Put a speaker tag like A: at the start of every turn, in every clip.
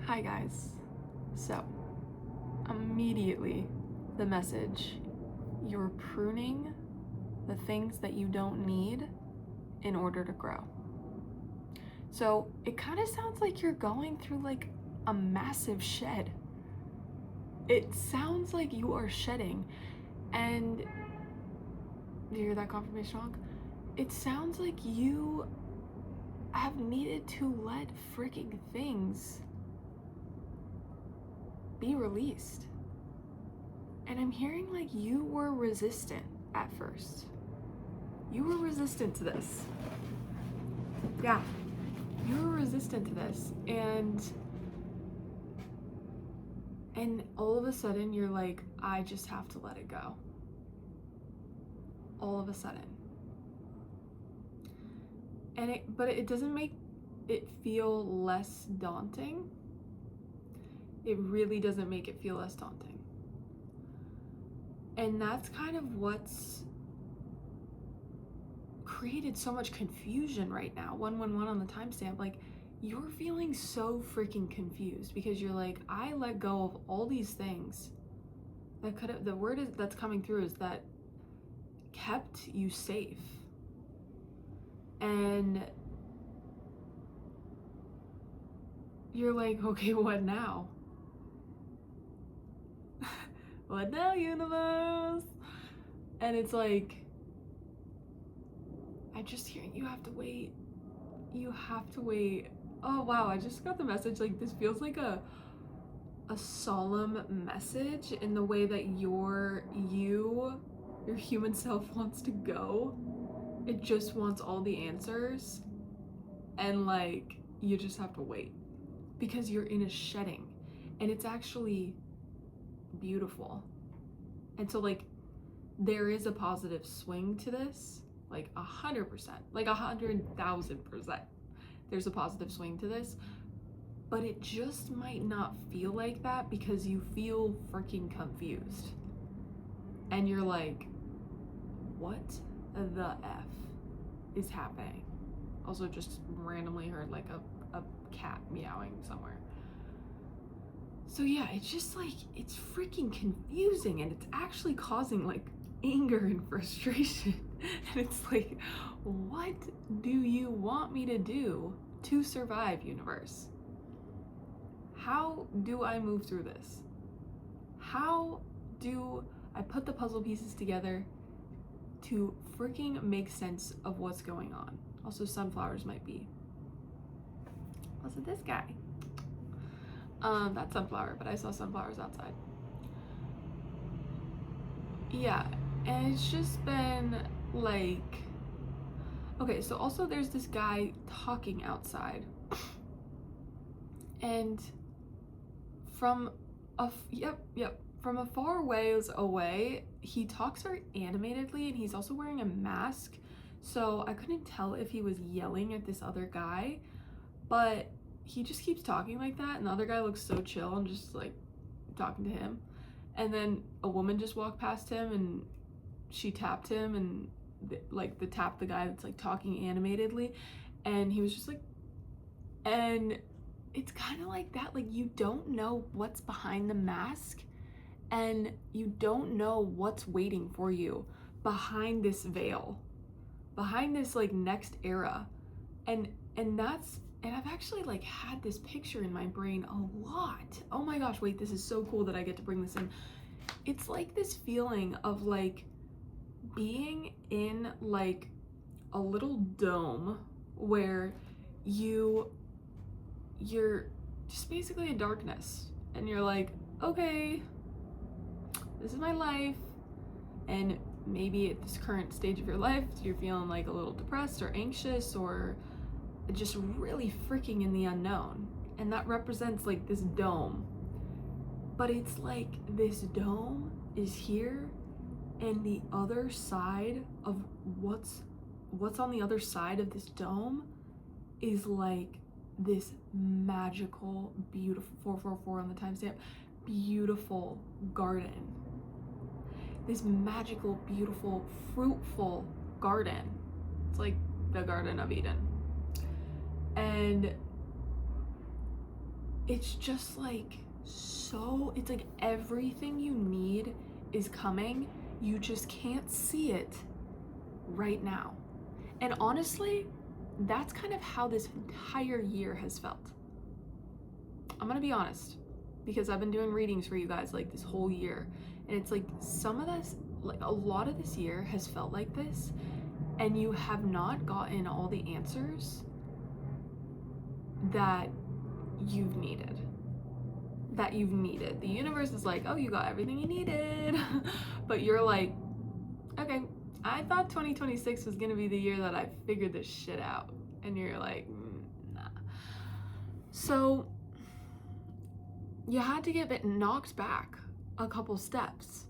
A: Hi guys. So, immediately the message, you're pruning the things that you don't need in order to grow. So, it kind of sounds like you're going through like a massive shed. It sounds like you are shedding. And do you hear that confirmation honk? It sounds like you have needed to let freaking things be released. And I'm hearing like you were resistant at first. You were resistant to this. Yeah, you were resistant to this. And all of a sudden you're like, I just have to let it go. All of a sudden. But it doesn't make it feel less daunting. It really doesn't make it feel less daunting. And that's kind of what's created so much confusion right now. 111 on the timestamp. Like, you're feeling so freaking confused because you're like, I let go of all these things that could have, the word that's coming through is that kept you safe. And you're like, okay, what now? What now, universe? And it's like, I just hear you have to wait. You have to wait. Oh wow, I just got the message. Like, this feels like a solemn message in the way that your human self wants to go. It just wants all the answers, and like, you just have to wait because you're in a shedding, and it's actually beautiful. And so like, there is a positive swing to this, like 100%, like 100,000%. There's a positive swing to this, but it just might not feel like that because you feel freaking confused. And you're like, what the F is happening? Also just randomly heard like a cat meowing somewhere. So yeah, it's just like, it's freaking confusing, and it's actually causing like anger and frustration. And it's like, what do you want me to do to survive, universe? How do I move through this? How do I put the puzzle pieces together to freaking make sense of what's going on? Also, sunflowers might be. Also, this guy. That's sunflower, but I saw sunflowers outside. Yeah, and it's just been like, okay, so also there's this guy talking outside, and from from a far ways away, he talks very animatedly, and he's also wearing a mask, so I couldn't tell if he was yelling at this other guy, but he just keeps talking like that, and the other guy looks so chill and just like talking to him. And then a woman just walked past him, and she tapped him, and the tap the guy that's like talking animatedly, and he was just like, and it's kind of like that, like, you don't know what's behind the mask, and you don't know what's waiting for you behind this veil, behind this like next era. And I've actually like had this picture in my brain a lot. Oh my gosh, wait, this is so cool that I get to bring this in. It's like this feeling of like being in like a little dome where you're just basically in darkness, and you're like, okay, this is my life. And maybe at this current stage of your life, you're feeling like a little depressed or anxious or just really freaking in the unknown. And that represents like this dome. But it's like this dome is here, and the other side of what's on the other side of this dome is like this magical, beautiful, 444 on the timestamp, beautiful garden. This magical, beautiful, fruitful garden. It's like the Garden of Eden. And it's just like it's like everything you need is coming. You just can't see it right now. And honestly, that's kind of how this entire year has felt. I'm gonna be honest, because I've been doing readings for you guys like this whole year, and it's like some of this, like a lot of this year has felt like this, and you have not gotten all the answers that you've needed. The universe is like, oh, you got everything you needed. But you're like, okay, I thought 2026 was gonna be the year that I figured this shit out. And you're like, nah. So you had to get knocked back a couple steps.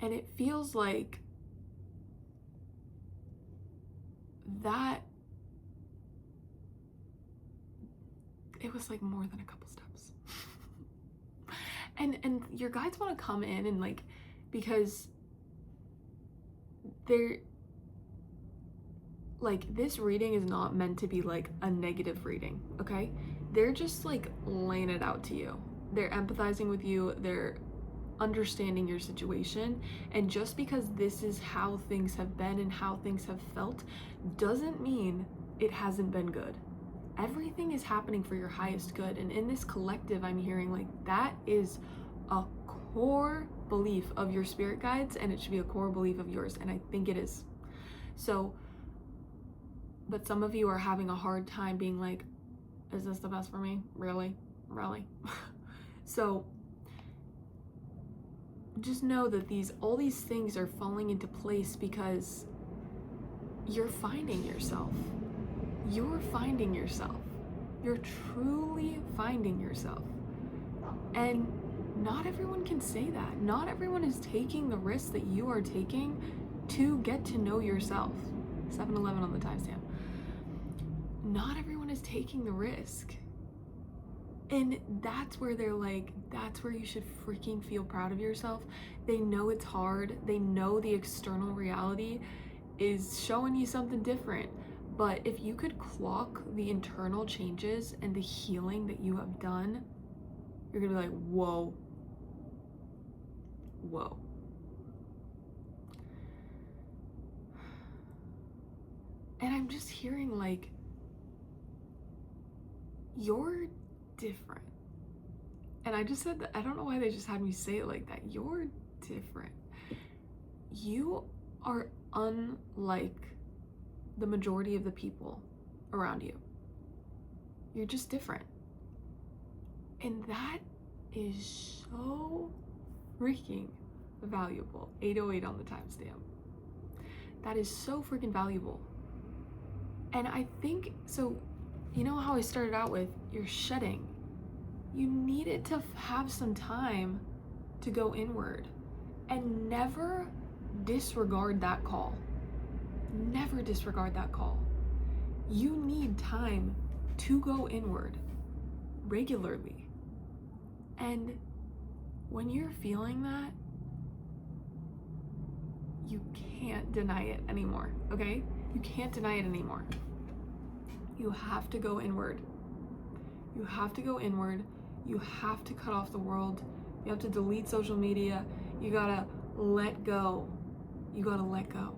A: And it feels like that it was like more than a couple steps. and your guides want to come in and like, because they're like, this reading is not meant to be like a negative reading, okay? They're just like laying it out to you. They're empathizing with you. They're understanding your situation. And just because this is how things have been and how things have felt doesn't mean it hasn't been good. Everything is happening for your highest good. And in this collective, I'm hearing like that is a core belief of your spirit guides, and it should be a core belief of yours. And I think it is. So, but some of you are having a hard time being like, is this the best for me? Really? So just know that all these things are falling into place because you're finding yourself. You're finding yourself. You're truly finding yourself. And not everyone can say that. Not everyone is taking the risks that you are taking to get to know yourself. 7-11 on the timestamp. Not everyone is taking the risk. And that's where they're like, that's where you should freaking feel proud of yourself. They know it's hard. They know the external reality is showing you something different. But if you could clock the internal changes and the healing that you have done, you're gonna be like, whoa. And I'm just hearing like, you're different. And I just said that, I don't know why they just had me say it like that. You're different. You are unlike the majority of the people around you. You're just different. And that is so freaking valuable. 808 on the timestamp. That is so freaking valuable. And I think, so you know how I started out with, you're shedding. You needed to have some time to go inward, and never disregard that call. Never disregard that call. You need time to go inward regularly. And when you're feeling that, you can't deny it anymore, okay? You can't deny it anymore. You have to go inward. You have to go inward. You have to cut off the world. You have to delete social media. You gotta let go. You gotta let go.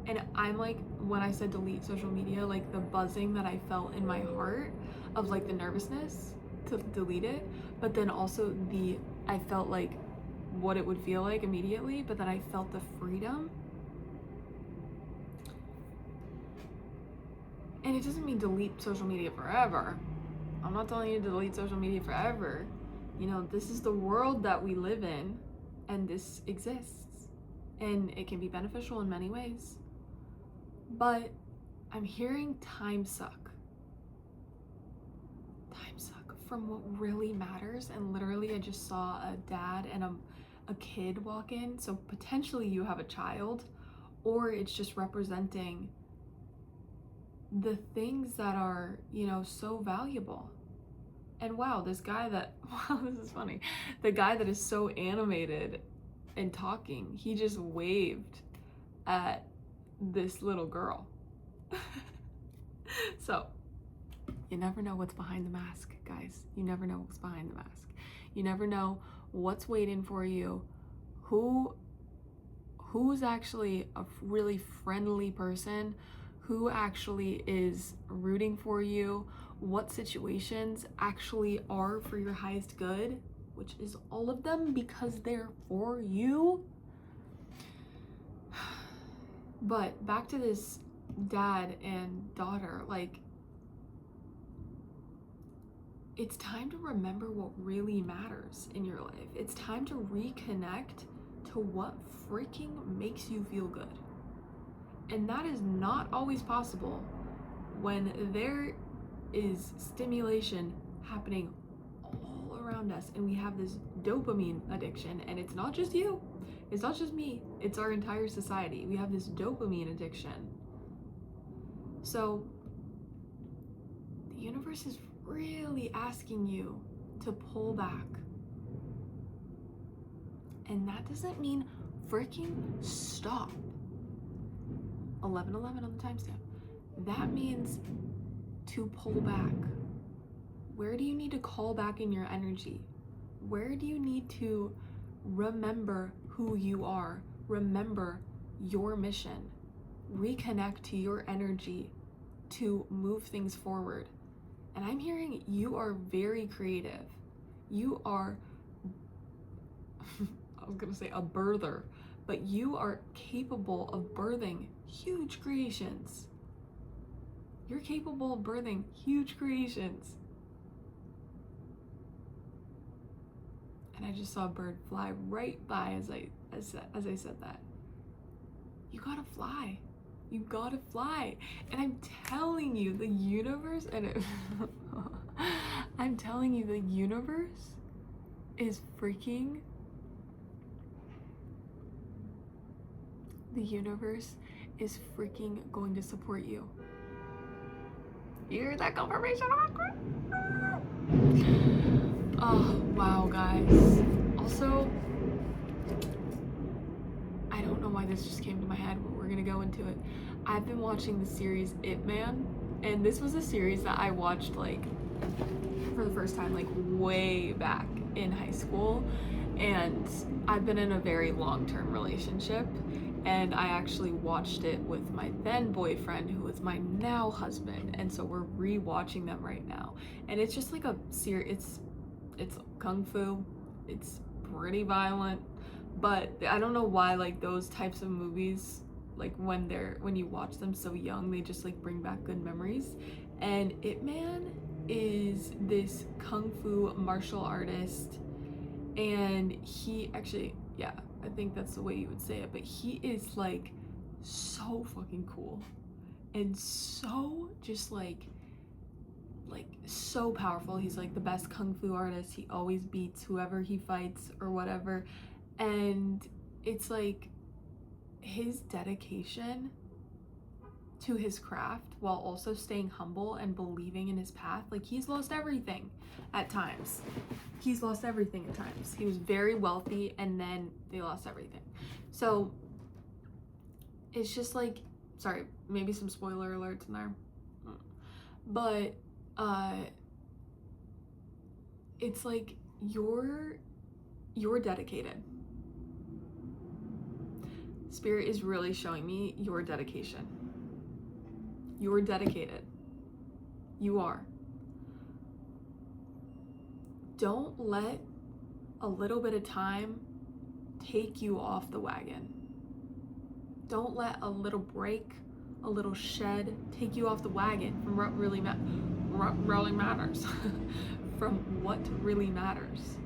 A: And I'm like, when I said delete social media, like the buzzing that I felt in my heart of like the nervousness to delete it, but then also I felt like what it would feel like immediately, but then I felt the freedom. And it doesn't mean delete social media forever. I'm not telling you to delete social media forever. You know, this is the world that we live in, and this exists. And it can be beneficial in many ways. But I'm hearing time suck. Time suck from what really matters. And literally I just saw a dad and a kid walk in. So potentially you have a child, or it's just representing the things that are, you know, so valuable. And wow, this is funny. The guy that is so animated and talking, he just waved at this little girl. So, you never know what's behind the mask, guys. You never know what's behind the mask. You never know what's waiting for you, who's actually a really friendly person, who actually is rooting for you, what situations actually are for your highest good, which is all of them because they're for you. But back to this dad and daughter, like, it's time to remember what really matters in your life. It's time to reconnect to what freaking makes you feel good. And that is not always possible when there is stimulation happening all around us and we have this dopamine addiction. And it's not just you, it's not just me, it's our entire society. We have this dopamine addiction. So the universe is really asking you to pull back. And that doesn't mean freaking stop. 11:11 on the timestamp. That means to pull back. Where do you need to call back in your energy? Where do you need to remember who you are? Remember your mission. Reconnect to your energy to move things forward. And I'm hearing you are very creative. You are, I was gonna say a birther, but you are capable of birthing huge creations. You're capable of birthing huge creations. And I just saw a bird fly right by as I said that. You gotta fly. You gotta fly. And I'm telling you, the universe, I'm telling you, the universe is freaking, going to support you. You hear that confirmation? Oh, wow, guys. Also, I don't know why this just came to my head, but we're gonna go into it. I've been watching the series Ip Man, and this was a series that I watched like for the first time like way back in high school, and I've been in a very long-term relationship, and I actually watched it with my then boyfriend, who is my now husband, and so we're re-watching them right now. And it's just like a series, it's kung fu, it's pretty violent, but I don't know why like those types of movies, like when you watch them so young, they just like bring back good memories. And Ip Man is this kung fu martial artist, and he actually, yeah, I think that's the way you would say it, but he is like so fucking cool and so just like so powerful. He's like the best kung fu artist. He always beats whoever he fights or whatever. And it's like his dedication to his craft while also staying humble and believing in his path. Like, he's lost everything at times. He was very wealthy, and then they lost everything. So it's just like, sorry, maybe some spoiler alerts in there, but it's like you're dedicated. Spirit is really showing me your dedication. You're dedicated. You are. Don't let a little bit of time take you off the wagon. Don't let a little break, a little shed take you off the wagon from what really matters. From what really matters.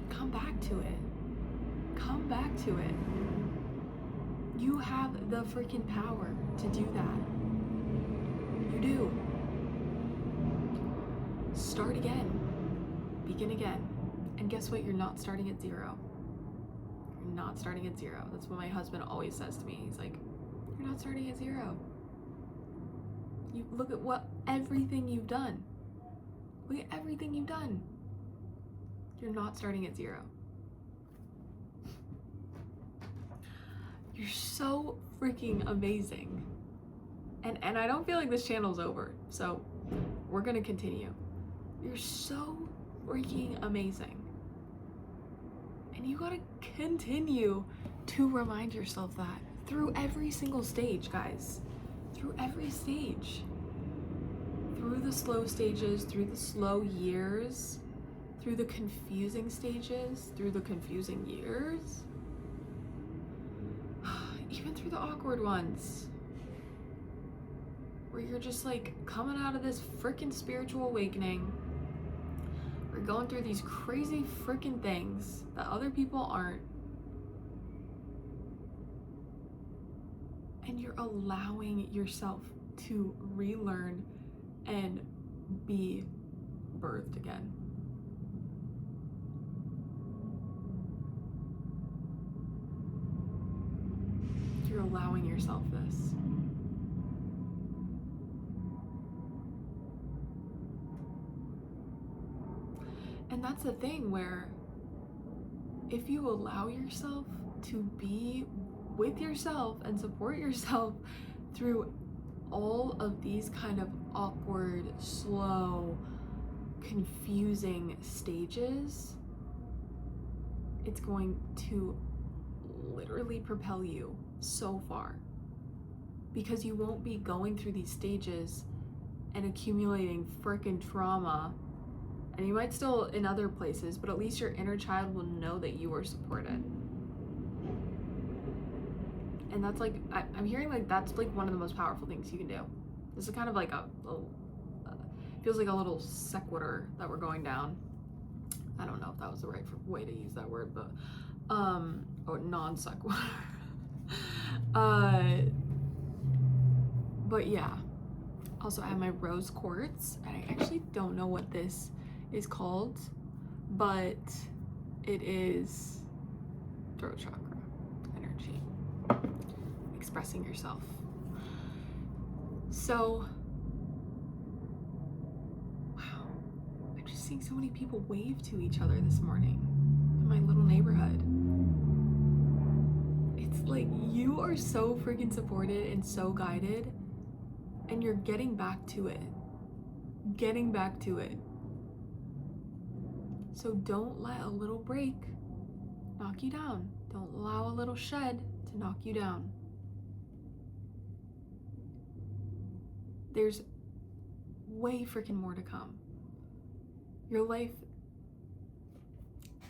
A: Come back to it. Come back to it. You have the freaking power to do that. You do. Start again. Begin again. And guess what? You're not starting at zero. You're not starting at zero. That's what my husband always says to me. He's like, you're not starting at zero. You look at everything you've done. Look at everything you've done. You're not starting at zero. You're so freaking amazing. And I don't feel like this channel's over, so we're gonna continue. You're so freaking amazing. And you gotta continue to remind yourself that through every single stage, guys. Through every stage. Through the slow stages, through the slow years, through the confusing stages, through the confusing years, even through the awkward ones, where you're just like coming out of this freaking spiritual awakening. We're going through these crazy freaking things that other people aren't. And you're allowing yourself to relearn and be birthed again. You're allowing yourself this. And that's the thing, where if you allow yourself to be with yourself and support yourself through all of these kind of awkward, slow, confusing stages, it's going to literally propel you so far, because you won't be going through these stages and accumulating freaking trauma. And you might still in other places, but at least your inner child will know that you are supported. And that's like, I'm hearing like that's like one of the most powerful things you can do. This is kind of like feels like a little sequitur that we're going down. I don't know if that was the right way to use that word, but or non sequitur. But yeah. Also, I have my rose quartz, and I actually don't know what this is called, but it is throat chakra energy, expressing yourself. So, wow, I'm just seeing so many people wave to each other this morning in my little neighborhood. It's like you are so freaking supported and so guided, and you're getting back to it. Getting back to it. So don't let a little break knock you down. Don't allow a little shed to knock you down. There's way freaking more to come. Your life,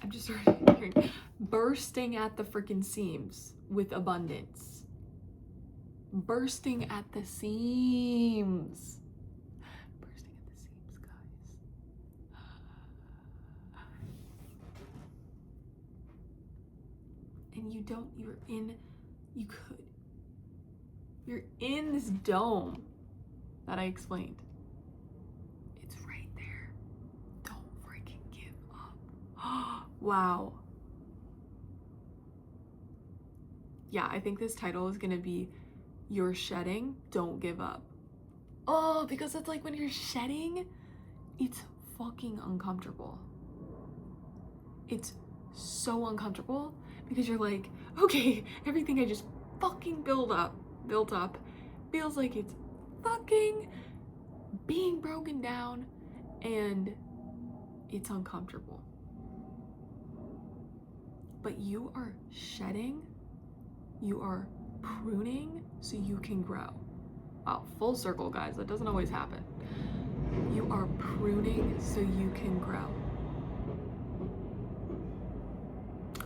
A: I'm just hearing, bursting at the freaking seams with abundance. Bursting at the seams. Bursting at the seams, guys. And you're in this dome that I explained. It's right there. Don't freaking give up. Wow. Yeah, I think this title is gonna be You're Shedding, Don't Give Up. Oh, because it's like when you're shedding, it's fucking uncomfortable. It's so uncomfortable because you're like, okay, everything I just fucking built up, feels like it's fucking being broken down, and it's uncomfortable. But you are shedding, you are pruning so you can grow. Wow, full circle, guys. That doesn't always happen. You are pruning so you can grow.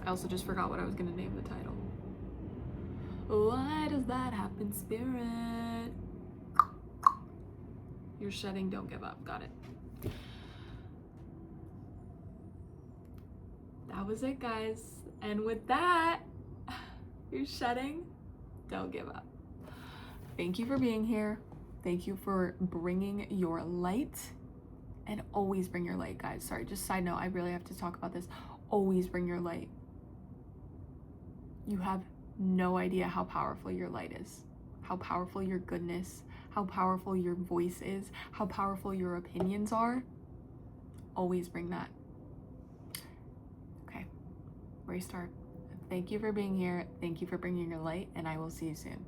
A: I also just forgot what I was gonna name the title. Why does that happen, Spirit? You're shedding, don't give up. Got it. That was it, guys. And with that, you're shedding, don't give up. Thank you for being here. Thank you for bringing your light, and always bring your light, guys. Sorry, just side note, I really have to talk about this. Always bring your light. You have no idea how powerful your light is, how powerful your goodness, how powerful your voice is, how powerful your opinions are. Always bring that. Okay, restart. Thank you for being here. Thank you for bringing your light, and I will see you soon.